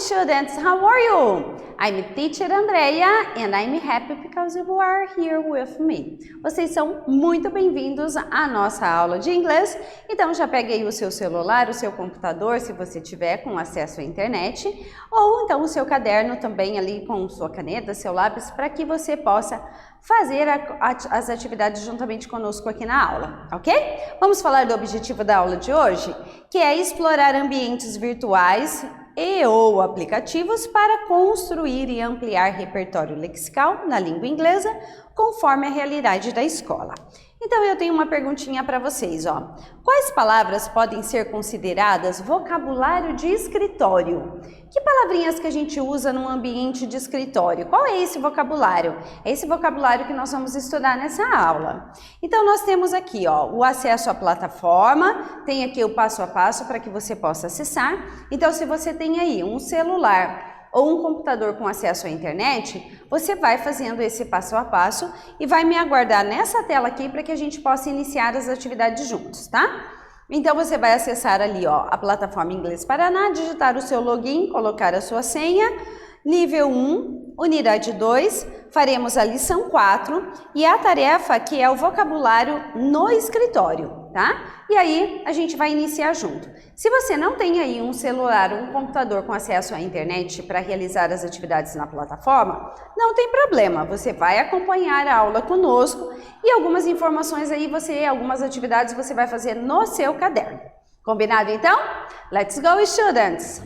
students, how are you? I'm teacher Andrea and I'm happy because you are here with me. Vocês são muito bem-vindos à nossa aula de inglês. Então já pegue aí o seu celular, o seu computador, se você tiver com acesso à internet, ou então o seu caderno também ali com sua caneta, seu lápis, para que você possa fazer as atividades juntamente conosco aqui na aula, ok? Vamos falar do objetivo da aula de hoje, que é explorar ambientes virtuais e ou aplicativos para construir e ampliar repertório lexical na língua inglesa conforme a realidade da escola. Então eu tenho uma perguntinha para vocês, ó. Quais palavras podem ser consideradas vocabulário de escritório? Que palavrinhas que a gente usa num ambiente de escritório? Qual é esse vocabulário? É esse vocabulário que nós vamos estudar nessa aula. Então nós temos aqui, ó, o acesso à plataforma, tem aqui o passo a passo para que você possa acessar. Então se você tem aí um celular ou um computador com acesso à internet, você vai fazendo esse passo a passo e vai me aguardar nessa tela aqui para que a gente possa iniciar as atividades juntos, tá? Então você vai acessar ali, ó, a plataforma Inglês Paraná, digitar o seu login, colocar a sua senha, nível 1, unidade 2, faremos a lição 4 e a tarefa que é o vocabulário no escritório, tá? E aí a gente vai iniciar junto. Se você não tem aí um celular ou um computador com acesso à internet para realizar as atividades na plataforma, não tem problema, você vai acompanhar a aula conosco e algumas informações aí algumas atividades você vai fazer no seu caderno. Combinado então? Let's go, students!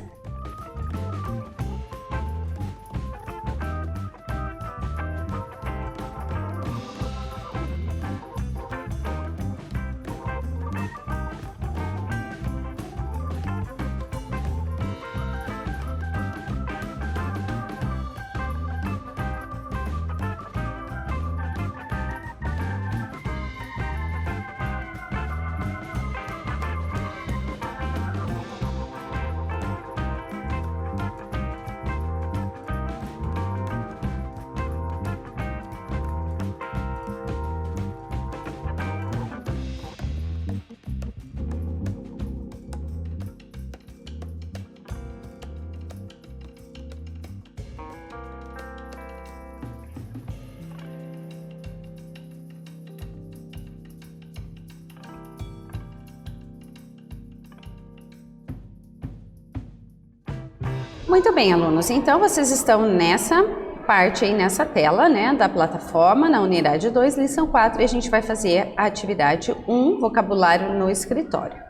Muito bem, alunos, então vocês estão nessa parte aí, nessa tela, né, da plataforma, na unidade 2, lição 4, e a gente vai fazer a atividade 1, vocabulário no escritório.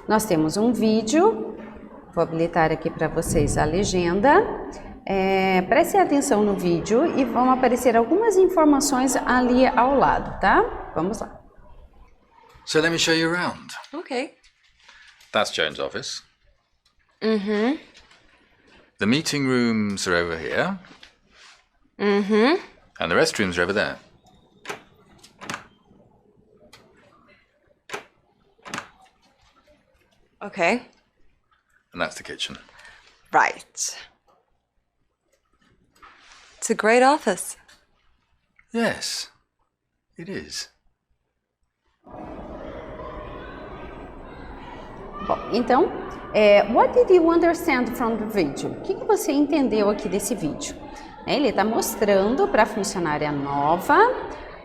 Nós temos um vídeo, vou habilitar aqui para vocês a legenda, prestem atenção no vídeo e vão aparecer algumas informações ali ao lado, tá? Vamos lá. So let me show you around. Okay. That's Joan's office. Mm-hmm. The meeting rooms are over here. Mm-hmm. And the restrooms are over there. Okay. And that's the kitchen. Right. It's a great office. Yes, it is. Bom, então, what did you understand from the video? O que você entendeu aqui desse vídeo? Ele está mostrando para a funcionária nova,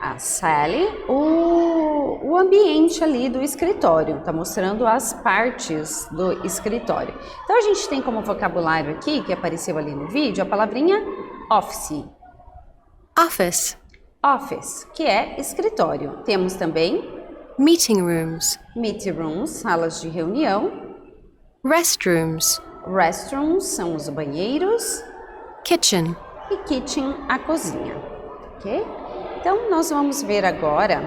a Sally, o ambiente ali do escritório. Está mostrando as partes do escritório. Então, a gente tem como vocabulário aqui, que apareceu ali no vídeo, a palavrinha office. Office. Office, que é escritório. Temos também Meeting rooms. meeting rooms, salas de reunião. Restrooms. Restrooms são os banheiros. Kitchen. E kitchen, a cozinha. Ok? Então, nós vamos ver agora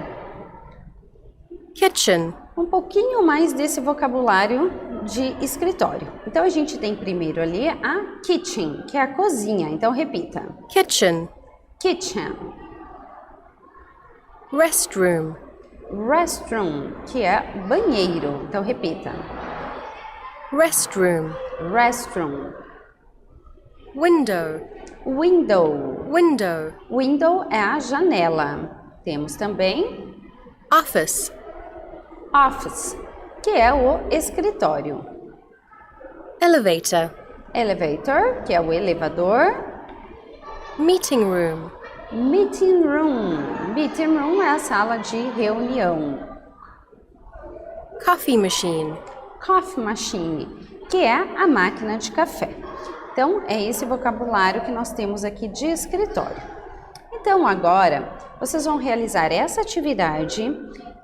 Kitchen. um pouquinho mais desse vocabulário de escritório. Então, a gente tem primeiro ali a kitchen, que é a cozinha. Então, repita. Kitchen. Kitchen. Restroom. Restroom, que é banheiro. Então, repita. Restroom. Restroom. Window. Window. Window. Window é a janela. Temos também Office. office, que é o escritório. Elevator. Elevator, que é o elevador. Meeting room. Meeting room. Meeting room é a sala de reunião. Coffee machine. Coffee machine, que é a máquina de café. Então, é esse vocabulário que nós temos aqui de escritório. Então, agora, vocês vão realizar essa atividade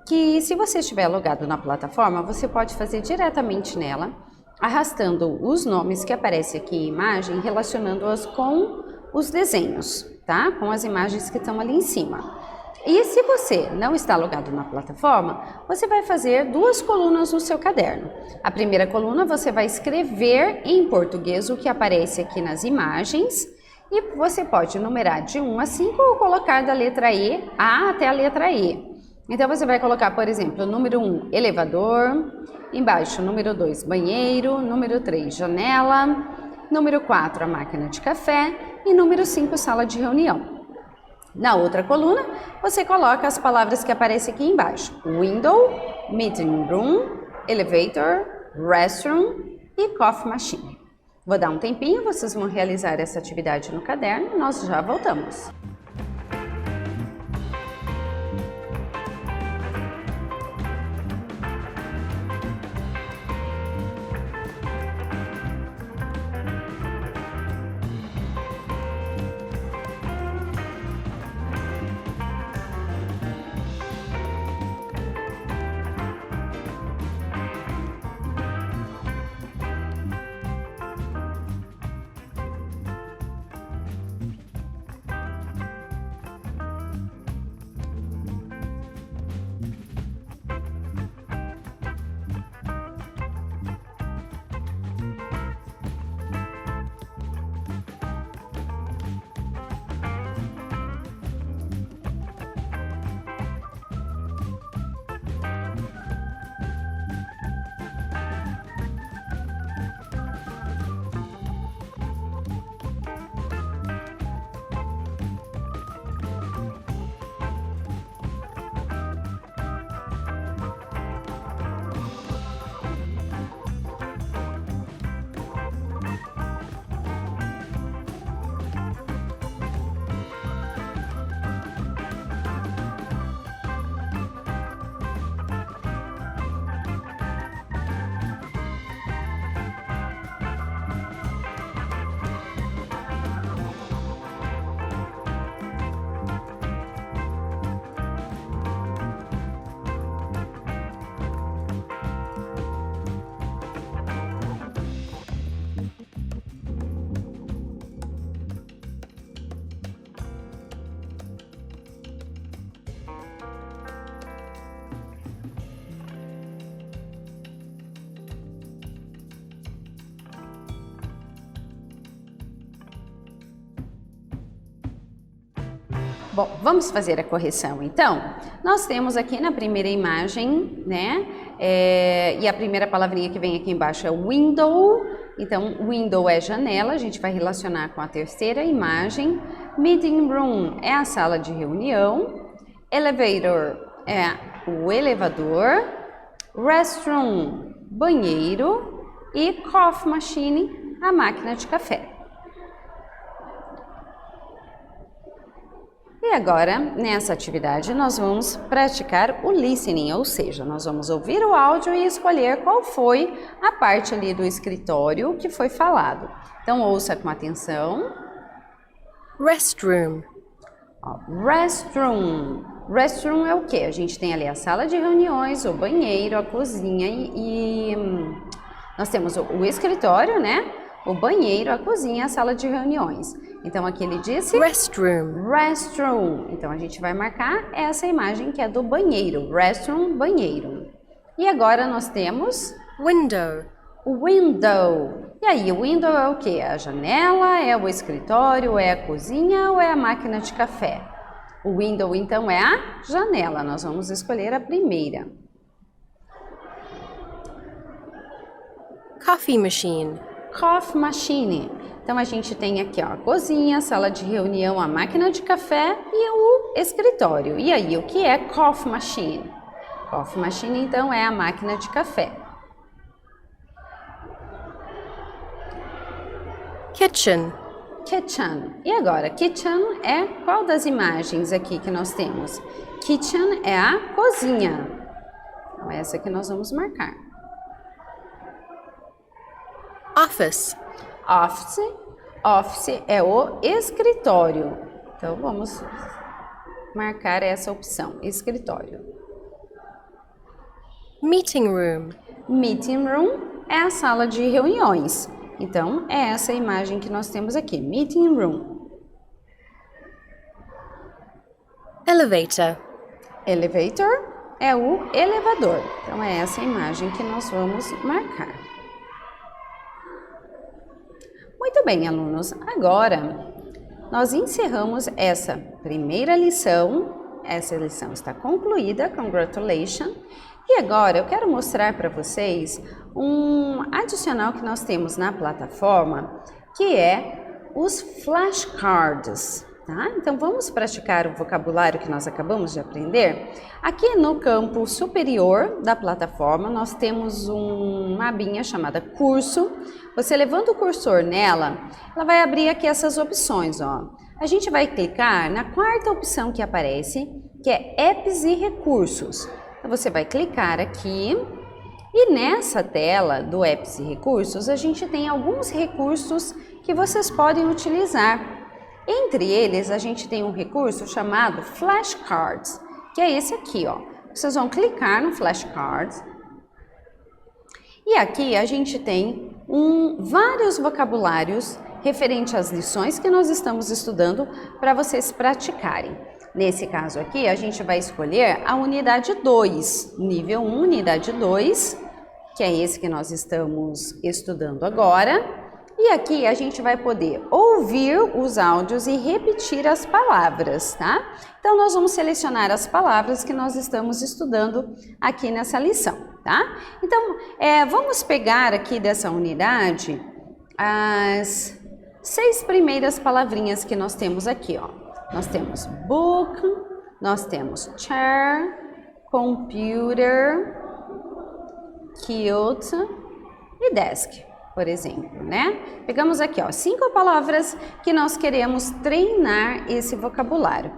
que, se você estiver logado na plataforma, você pode fazer diretamente nela, arrastando os nomes que aparecem aqui em imagem, relacionando-os com os desenhos, tá? Com as imagens que estão ali em cima. E se você não está logado na plataforma, você vai fazer 2 colunas no seu caderno. A primeira coluna você vai escrever em português o que aparece aqui nas imagens e você pode numerar de 1 a 5 ou colocar da letra E, A até a letra E. Então você vai colocar, por exemplo, número 1, elevador, embaixo número 2, banheiro, número 3, janela, número 4, a máquina de café e número 5, sala de reunião. Na outra coluna, você coloca as palavras que aparecem aqui embaixo. Window, meeting room, elevator, restroom e coffee machine. Vou dar um tempinho, vocês vão realizar essa atividade no caderno e nós já voltamos. Bom, vamos fazer a correção então? Nós temos aqui na primeira imagem, né? E a primeira palavrinha que vem aqui embaixo é window. Então, window é janela, a gente vai relacionar com a terceira imagem. Meeting room é a sala de reunião. Elevator é o elevador. Restroom, banheiro. E coffee machine, a máquina de café. E agora, nessa atividade, nós vamos praticar o listening, ou seja, nós vamos ouvir o áudio e escolher qual foi a parte ali do escritório que foi falado. Então, ouça com atenção. Restroom. Restroom. Restroom é o quê? A gente tem ali a sala de reuniões, o banheiro, a cozinha e nós temos o escritório, né? O banheiro, a cozinha, a sala de reuniões. Então, aqui ele disse... Restroom. Restroom. Então, a gente vai marcar essa imagem que é do banheiro. Restroom, banheiro. E agora nós temos... Window. Window. E aí, o window é o quê? É a janela, é o escritório, é a cozinha ou é a máquina de café? O window, então, é a janela. Nós vamos escolher a primeira. Coffee machine. Coffee machine. Então, a gente tem aqui ó, a cozinha, a sala de reunião, a máquina de café e o escritório. E aí, o que é coffee machine? Coffee machine, então, é a máquina de café. Kitchen. Kitchen. E agora, kitchen é qual das imagens aqui que nós temos? Kitchen é a cozinha. Então, essa que nós vamos marcar. Office. Office. Office é o escritório. Então, vamos marcar essa opção, escritório. Meeting room. Meeting room é a sala de reuniões. Então, é essa imagem que nós temos aqui, meeting room. Elevator. Elevator é o elevador. Então, é essa imagem que nós vamos marcar. Muito bem, alunos. Agora, nós encerramos essa primeira lição. Essa lição está concluída. Congratulations. E agora, eu quero mostrar para vocês um adicional que nós temos na plataforma, que é os flashcards. Tá? Então, vamos praticar o vocabulário que nós acabamos de aprender. Aqui no campo superior da plataforma, nós temos uma abinha chamada curso. Você levando o cursor nela, ela vai abrir aqui essas opções. Ó. A gente vai clicar na quarta opção que aparece, que é apps e recursos. Então, você vai clicar aqui e nessa tela do apps e recursos, a gente tem alguns recursos que vocês podem utilizar. Entre eles, a gente tem um recurso chamado Flashcards, que é esse aqui, ó. Vocês vão clicar no Flashcards. E aqui a gente tem vários vocabulários referente às lições que nós estamos estudando para vocês praticarem. Nesse caso aqui, a gente vai escolher a unidade 2, nível 1, unidade 2, que é esse que nós estamos estudando agora. E aqui a gente vai poder ouvir os áudios e repetir as palavras, tá? Então, nós vamos selecionar as palavras que nós estamos estudando aqui nessa lição, tá? Então, vamos pegar aqui dessa unidade as 6 primeiras palavrinhas que nós temos aqui, ó. Nós temos book, nós temos chair, computer, cute e desk. Por exemplo, né? Pegamos aqui, ó, 5 palavras que nós queremos treinar esse vocabulário.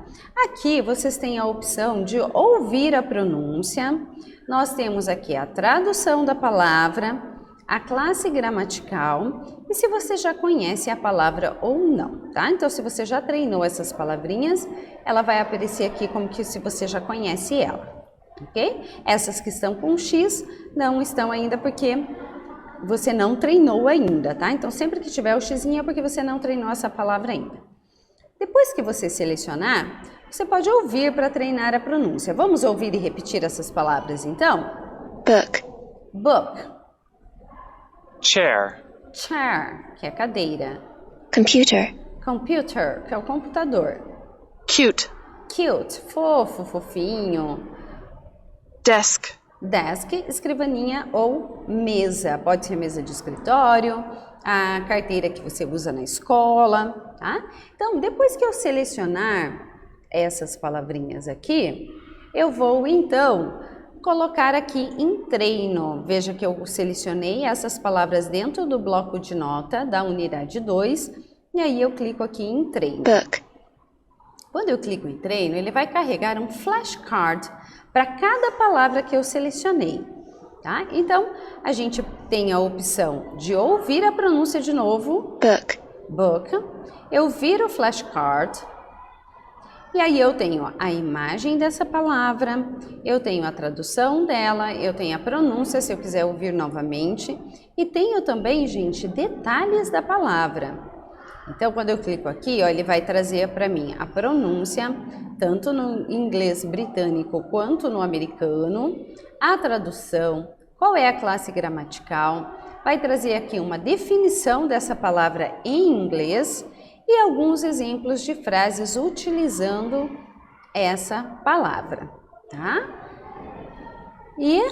Aqui vocês têm a opção de ouvir a pronúncia. Nós temos aqui a tradução da palavra, a classe gramatical e se você já conhece a palavra ou não, tá? Então, se você já treinou essas palavrinhas, ela vai aparecer aqui como que se você já conhece ela, ok? Essas que estão com X não estão ainda porque você não treinou ainda, tá? Então, sempre que tiver o xizinho é porque você não treinou essa palavra ainda. Depois que você selecionar, você pode ouvir para treinar a pronúncia. Vamos ouvir e repetir essas palavras, então? Book. Book. Chair. Chair, que é cadeira. Computer. Computer, que é o computador. Cute. Cute, fofo, fofinho. Desk. Desk, escrivaninha ou mesa. Pode ser mesa de escritório, a carteira que você usa na escola, tá? Então, depois que eu selecionar essas palavrinhas aqui, eu vou, então, colocar aqui em treino. Veja que eu selecionei essas palavras dentro do bloco de nota da unidade 2 e aí eu clico aqui em treino. Book. Quando eu clico em treino, ele vai carregar um flashcard para cada palavra que eu selecionei, tá? Então, a gente tem a opção de ouvir a pronúncia de novo, Book. book, eu viro o flashcard, e aí eu tenho a imagem dessa palavra, eu tenho a tradução dela, eu tenho a pronúncia, se eu quiser ouvir novamente, e tenho também, gente, detalhes da palavra. Então, quando eu clico aqui, ó, ele vai trazer para mim a pronúncia, tanto no inglês britânico quanto no americano, a tradução, qual é a classe gramatical, vai trazer aqui uma definição dessa palavra em inglês e alguns exemplos de frases utilizando essa palavra, tá? E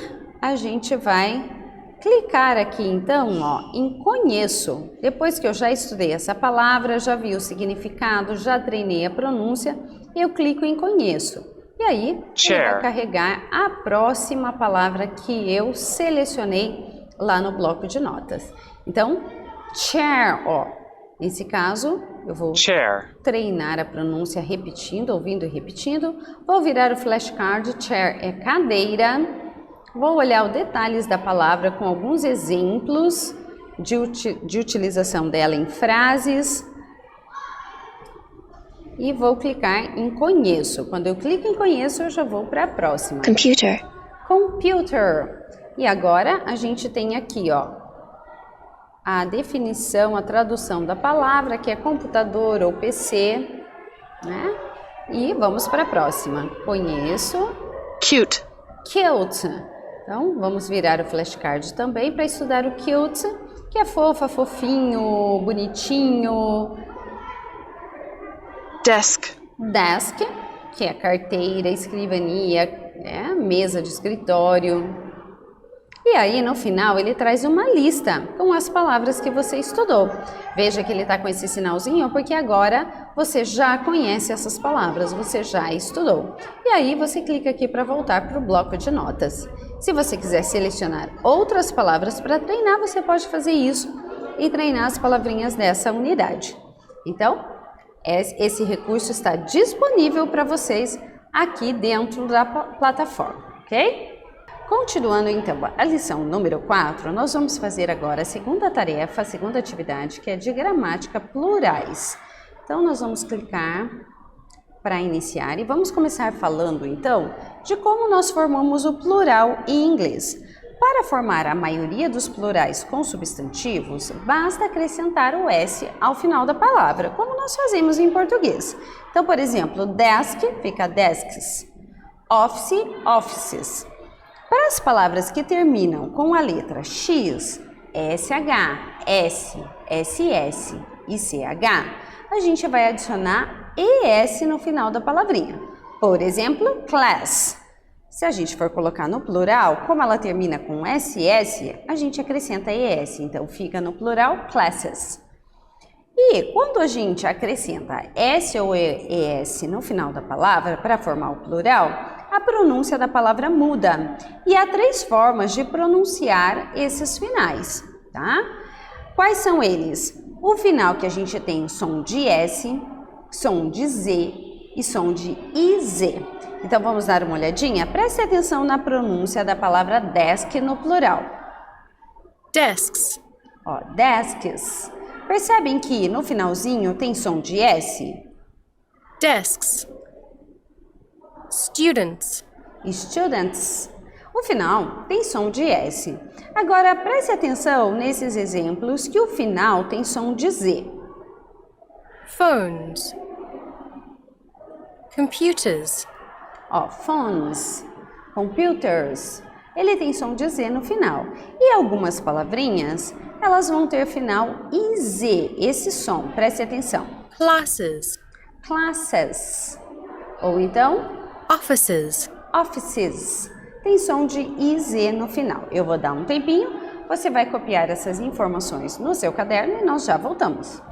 a gente vai clicar aqui, então, ó, em conheço. Depois que eu já estudei essa palavra, já vi o significado, já treinei a pronúncia, eu clico em conheço. E aí, ele vai carregar a próxima palavra que eu selecionei lá no bloco de notas. Então, chair, ó, Nesse caso, eu vou chair, treinar a pronúncia repetindo, ouvindo e repetindo. Vou virar o flashcard, chair é cadeira. Vou olhar os detalhes da palavra com alguns exemplos de utilização dela em frases. E vou clicar em conheço. Quando eu clico em conheço, eu já vou para a próxima. Computer. Computer. E agora a gente tem aqui, ó, a definição, a tradução da palavra, que é computador ou PC, né? E vamos para a próxima. Conheço. cute, Cute. Então, vamos virar o flashcard também para estudar o cute, que é fofa, fofinho, bonitinho. desk, Desk, que é carteira, escrivania, mesa de escritório. E aí, no final, ele traz uma lista com as palavras que você estudou. Veja que ele está com esse sinalzinho, porque agora você já conhece essas palavras, você já estudou. E aí, você clica aqui para voltar para o bloco de notas. Se você quiser selecionar outras palavras para treinar, você pode fazer isso e treinar as palavrinhas dessa unidade. Então, esse recurso está disponível para vocês aqui dentro da plataforma, ok? Continuando então a lição número 4, nós vamos fazer agora a segunda tarefa, a segunda atividade, que é de gramática plurais. Então, nós vamos clicar para iniciar e vamos começar falando então de como nós formamos o plural em inglês. Para formar a maioria dos plurais com substantivos, basta acrescentar o S ao final da palavra, como nós fazemos em português. Então, por exemplo, desk fica desks, office, offices. Para as palavras que terminam com a letra X, SH, S, SS e CH, a gente vai adicionar ES no final da palavrinha. Por exemplo, class. Se a gente for colocar no plural, como ela termina com SS, a gente acrescenta ES, então fica no plural classes. E quando a gente acrescenta S ou ES no final da palavra para formar o plural, a pronúncia da palavra muda. E há 3 formas de pronunciar esses finais, tá? Quais são eles? O final que a gente tem som de S, som de Z e som de IZ. Então vamos dar uma olhadinha? Preste atenção na pronúncia da palavra desk no plural. Desks. Ó, desks. Percebem que no finalzinho tem som de S? Desks. Students. Students. O final tem som de S. Agora preste atenção nesses exemplos que o final tem som de Z. Phones. Computers. Ó, phones, computers, ele tem som de Z no final. E algumas palavrinhas, elas vão ter final IZ, esse som, preste atenção. Classes. Classes, ou então, Offices. offices, tem som de IZ no final. Eu vou dar um tempinho, você vai copiar essas informações no seu caderno e nós já voltamos.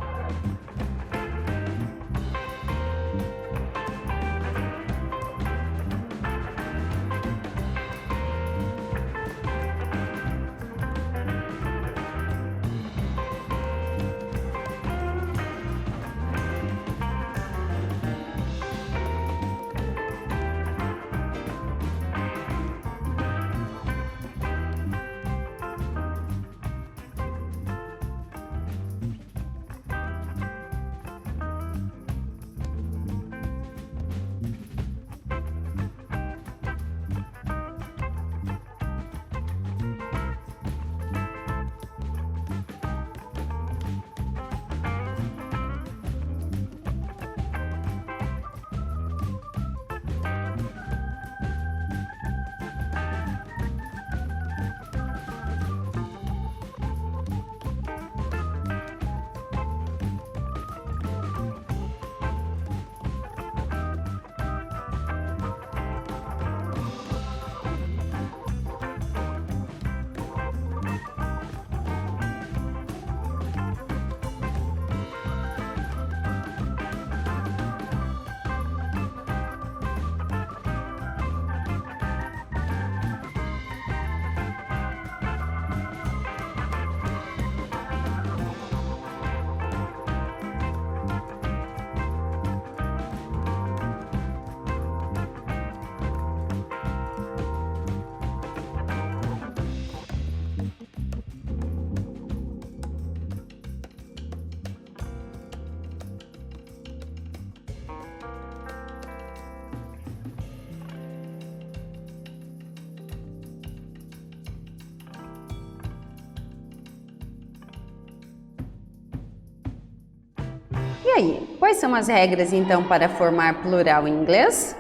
E aí, quais são as regras então para formar plural em inglês?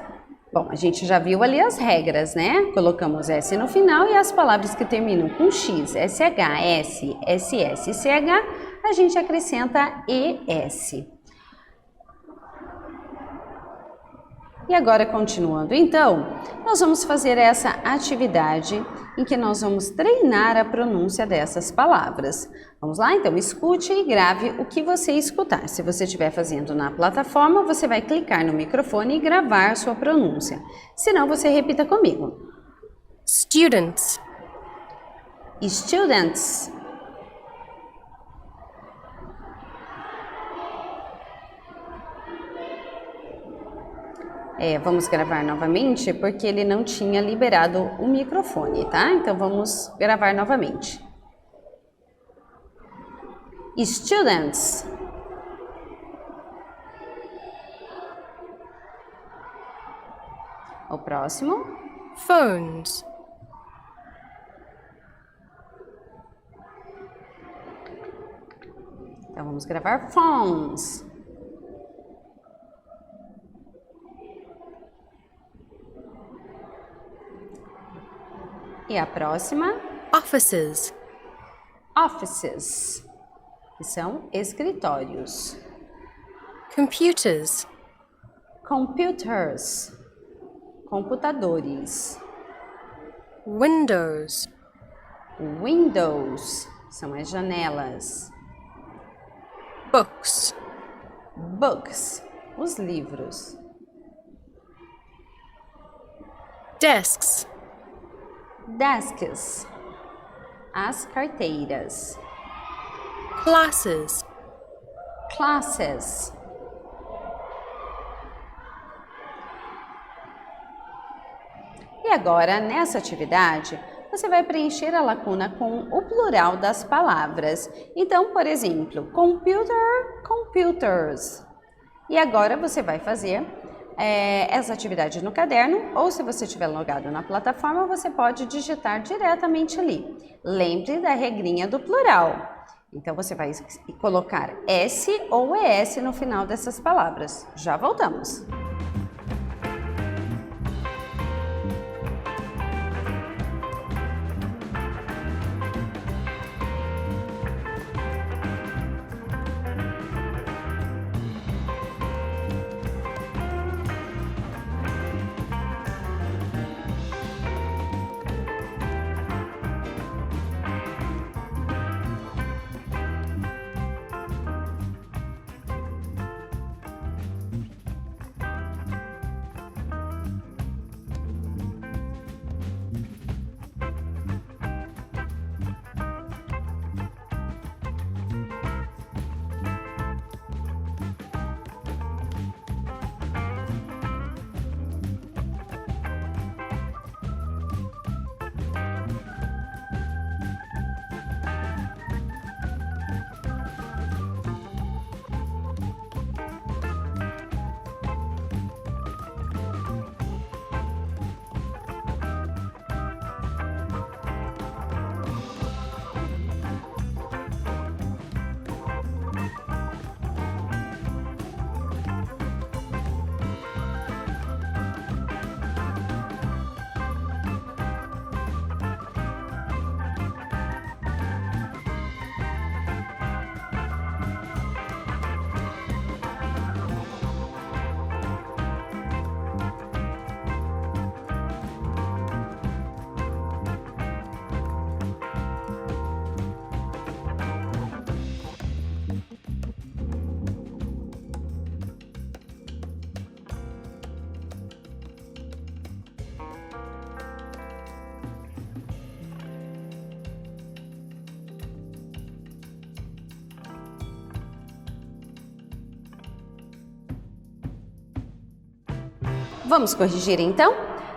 Bom, a gente já viu ali as regras, né? Colocamos S no final e as palavras que terminam com X, SH, S, SS e CH, a gente acrescenta ES. E agora, continuando, então, nós vamos fazer essa atividade em que nós vamos treinar a pronúncia dessas palavras. Vamos lá? Então, escute e grave o que você escutar. Se você estiver fazendo na plataforma, você vai clicar no microfone e gravar sua pronúncia. Se não, você repita comigo. Students. Students. Vamos gravar novamente porque ele não tinha liberado o microfone, tá? Então vamos gravar novamente. Students. O próximo. Phones. Então vamos gravar phones. E a próxima, Offices. offices, que são escritórios. Computers. Computers, computadores. Windows. Windows, são as janelas. Books. Books, os livros. Desks. Desks, as carteiras. Classes. Classes. E agora, nessa atividade, você vai preencher a lacuna com o plural das palavras. Então, por exemplo, computer, computers. E agora você vai fazer essa atividade no caderno, ou se você estiver logado na plataforma, você pode digitar diretamente ali. Lembre da regrinha do plural. Então, você vai colocar S ou ES no final dessas palavras. Já voltamos. Vamos corrigir então?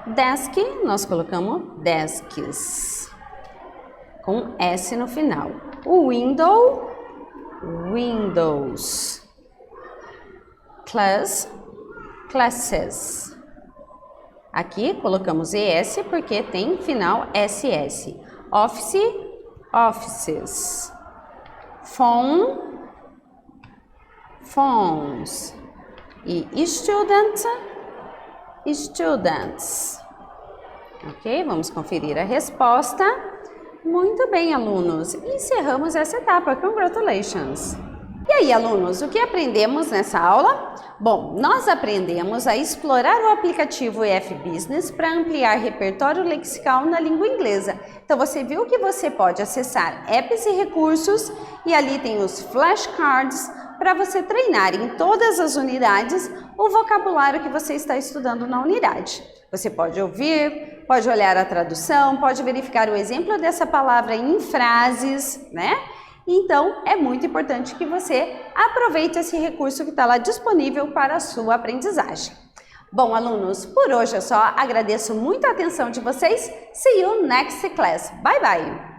Desk, nós colocamos desks, com S no final. O window, windows. Class, classes. Aqui colocamos ES porque tem final SS. Office, offices. Phone, phones. E student, students. Ok? Vamos conferir a resposta. Muito bem, alunos. Encerramos essa etapa. Congratulations! E aí, alunos, o que aprendemos nessa aula? Bom, nós aprendemos a explorar o aplicativo EF Business para ampliar repertório lexical na língua inglesa. Então, você viu que você pode acessar apps e recursos e ali tem os flashcards para você treinar em todas as unidades o vocabulário que você está estudando na unidade. Você pode ouvir, pode olhar a tradução, pode verificar o exemplo dessa palavra em frases, né? Então, é muito importante que você aproveite esse recurso que está lá disponível para a sua aprendizagem. Bom, alunos, por hoje é só. Agradeço muito a atenção de vocês. See you next class. Bye, bye!